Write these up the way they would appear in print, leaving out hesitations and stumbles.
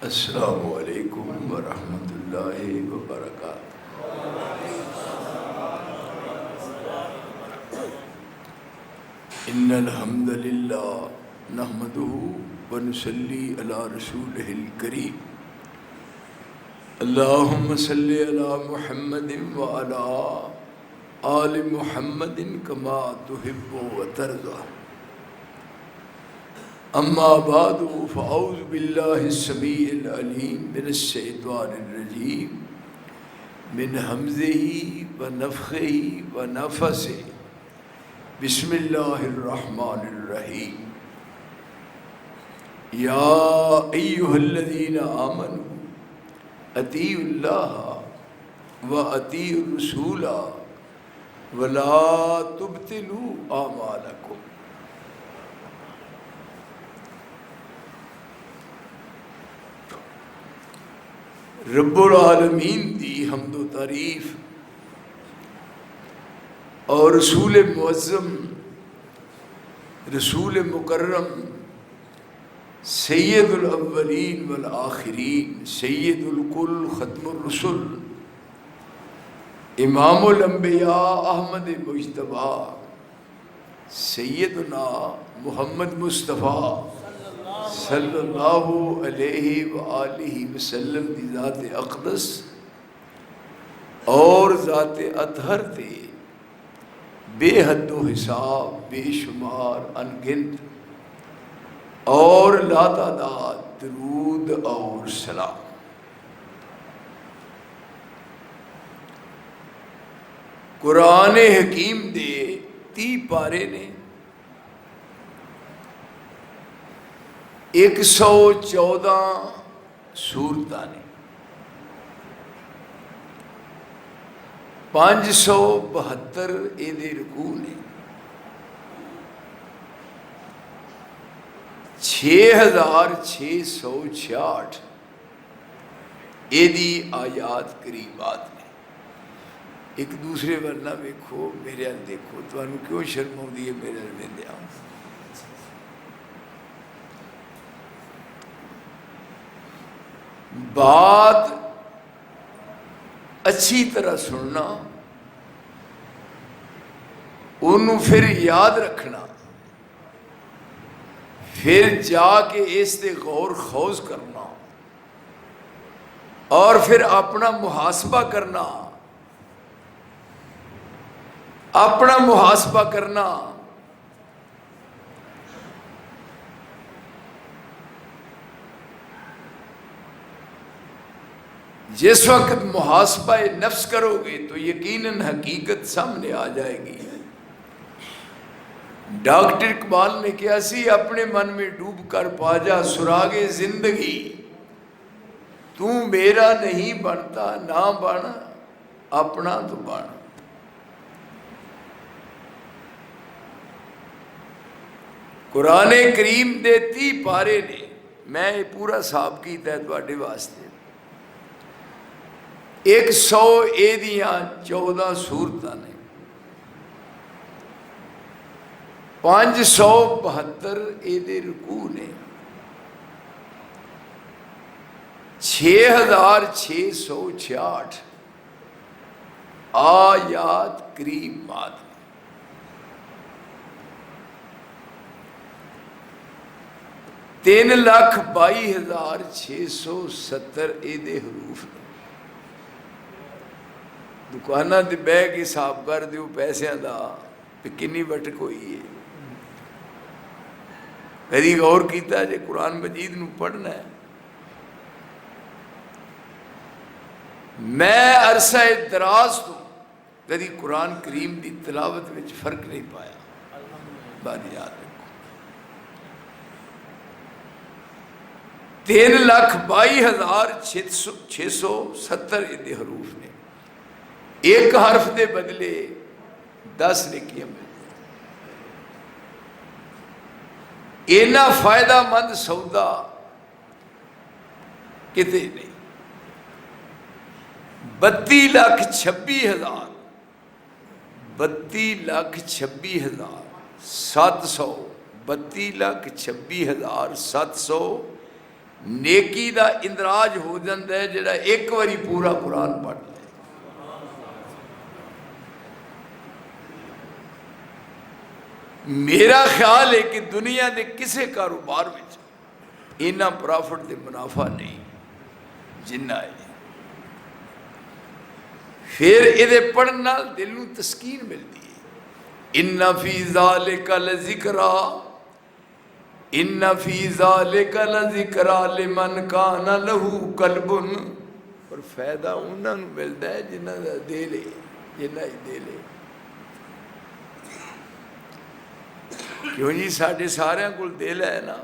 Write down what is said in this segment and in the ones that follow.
السلام علیکم ورحمۃ اللہ وبرکاتہ۔ ان الحمد للہ نحمدہ ونصلی علی رسولہ الکریم۔ اللہم صلی علی محمد وعلی آل محمد کما تحب وترضى۔ اما بعد فاعوذ باللہ السمیع العلیم من الشیطان الرجیم من حمزہ ونفخہ ونفثہ۔ بسم اللہ الرحمن الرحیم۔ یا ایھا الذین آمنوا اطیعوا اللہ واطیعوا الرسول ولا تبطلوا اعمالکم۔ رب العالمین دی حمد و تعریف اور رسول معظم رسول مکرم سید الاولین والآخرین سید الکل ختم الرسل امام الانبیاء احمد مجتبیٰ سیدنا محمد مصطفیٰ صلی اللہ علیہ وآلہ وسلم دی ذات اقدس اور ذات اطہر تے بے حد و حساب بے شمار انگنت اور لا تعداد درود اور سلام۔ قرآن حکیم دے 30 پارے نے 114 سورتاں نے 572 ایدے رکوع نے 6666 ایدی آیات کریمات نے۔ ایک دوسرے ورنہ ویکھو میرے حال دیکھو تو انہوں کیوں شرم ہو دی ہے میرے حال میں دیا۔ بات اچھی طرح سننا، انہوں پھر یاد رکھنا، پھر جا کے اس تے غور خوض کرنا اور پھر اپنا محاسبہ کرنا، اپنا محاسبہ کرنا۔ جس وقت محاسبہ نفس کرو گے تو یقیناً حقیقت سامنے آ جائے گی۔ ڈاکٹر اقبال نے کہا سی اپنے من میں ڈوب کر پا جا سراغ زندگی، تو میرا نہیں بنتا نہ بن اپنا تو بن۔ قرآن کریم دے 30 پارے نے، میں یہ پورا صاحب کیتا ہے تواڈے واسطے۔ 100 ایدیاں 14 سورتاں نے 572 ایدے رکوع نے 6666 آیات کریمات نے۔ 3,22,670 ایدے حروف نے۔ دکانہ دے بے کے حساب کر دیو پیسے دا پہ کنی بٹک ہوئی ہے۔ کدی غور کیتا جے قرآن مجید نو پڑھنا ہے؟ میں عرصہ دراز تو کدی قرآن کریم دی تلاوت میں فرق نہیں پایا۔ بات یاد رکھو 3,22,670 ایدے حروف نے۔ ایک حرف دے بدلے 10 نیکیاں ملتی۔ اینا فائدہ مند سودا کتے نہیں۔ 32,26,000 32,26,700 32,26,700 نیکی دا اندراج ہو جاتا ہے جڑا ایک واری پورا قرآن پڑھ لے. میرا خیال ہے کہ دنیا دے کسے کاروبار میں اینا پرافٹ دے منافع نہیں جنہ ہے. پھر یہ پڑھنا دل نو تسکین ملتی ہے. ان فی ذالک لذکرا ان فی ذالک لذکرا لمن کان لہ قلب. اور فائدہ انہاں نوں ملدا ہے جنہاں دا دل ہے, جنہاں ہی دل ہے. کیوں جی ساڈے سارے کول دل ہے نا,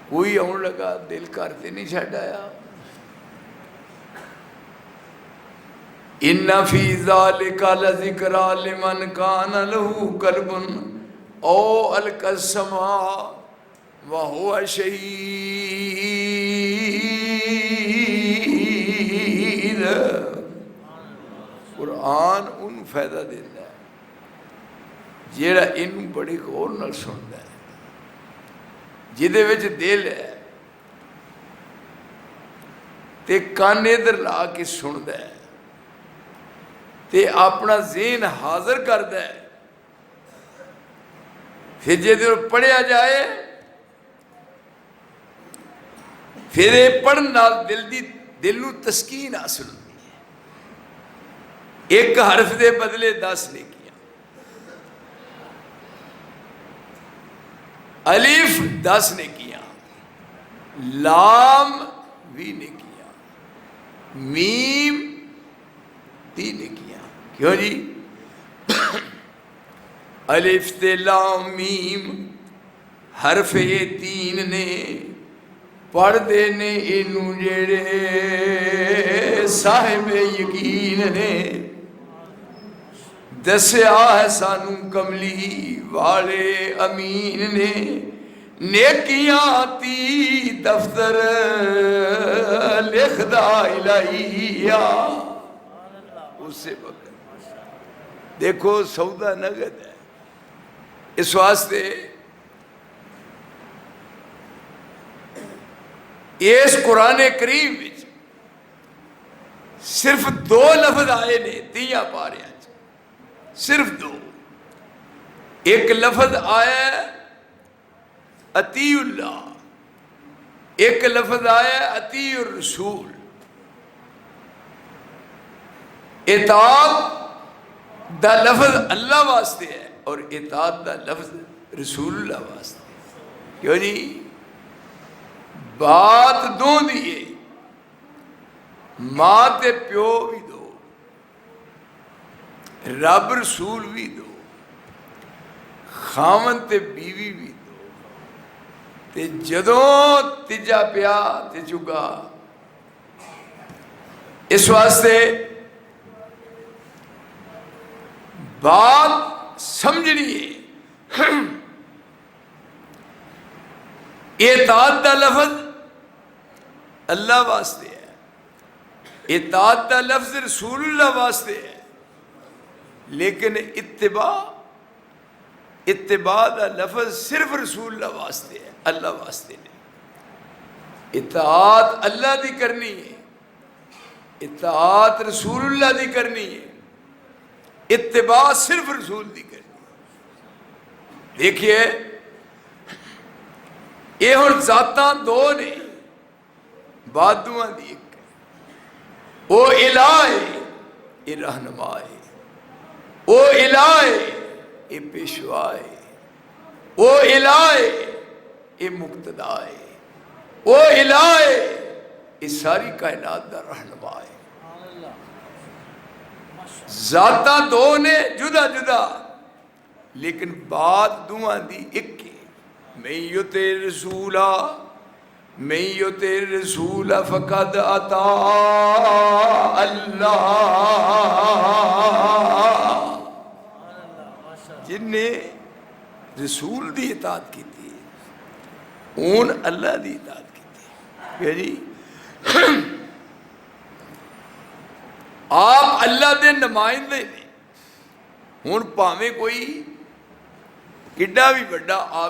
کوئی آن لگا دل کرتے نہیں چھڈ آیا. ان فی ذالک لذکرا لمن کان لہ قلب او القی السمع وہو شہید. قرآن ان فائدہ دیتا ہے جیڑا ان بڑی غور نال سنتا ہے, جہدے وچ دل ہے تے کان ادھر لا کے سنتا ہے تے اپنا ذہن حاضر کرتا ہے. پھر جب پڑھیا جائے پھر یہ پڑھنا دل نو تسکین حاصل ہوتی ہے. ایک حرف دے بدلے 10 نیکیاں, الف 10 نیکیاں, لام 20 نیکیاں, میم 30 نیکیاں. کیوں جی الف تے لام میم حرف یہ 3 نے پڑھ دے نے انہوں جڑے صاحب یقین نے. دسیا ہے سانو کملی والے امین نے, نیکیاں تی دفتر لکھدا الہیہ. اس سے وقت دیکھو سودا نگد ہے. اس واسطے اس قرآن کریم وچ صرف 2 لفظ آئے نے 30 پاریاں, صرف 2. ایک لفظ آیا اطیع اللہ, ایک لفظ آیا اطیع الرسول. اطاعت دا لفظ اللہ واسطے ہے اور اطاعت دا لفظ رسول اللہ واسطے. کیوں جی بات دو دیئے, ماں تے پیو بھی دو, رب رسول بھی دو, خامن تے بیوی بھی دو, تے جدوں تیجا پیا تے چگا. اس واسطے بات سمجھنی ہے. اطاعت دا لفظ اللہ واسطے ہے, اطاعت دا لفظ رسول اللہ واسطے ہے, لیکن اتباع دا لفظ صرف رسول اللہ واسطے ہے, اللہ واسطے نہیں. اطاعت اللہ دی کرنی ہے, اطاعت رسول اللہ دی کرنی ہے, اتباع صرف رسول دی کرنی ہے. دیکھیے یہ ہن ذاتاں 2 نے, بادواں دی ایک ہے. وہ الہ ہے, یہ رہنما ہے. وہ الہ ہے, یہ پیشوا ہے. وہ الہ ہے, یہ مقتدا ہے. وہ الہ ہے, یہ ساری کائنات دا رہنما ہے. ذاتاں 2 نے جدا جدا, لیکن بات دونوں دی ایک ہے. میں یطع رسولا, میں یطع رسول فقد اطاع اللہ. جن نے رسول دی اطاعت کی تھی اون اللہ دی اطاعت کی تھی. جی آپ اللہ دے نمائندے نے. ہن پاویں کوئی کڈا بھی بڑا آپ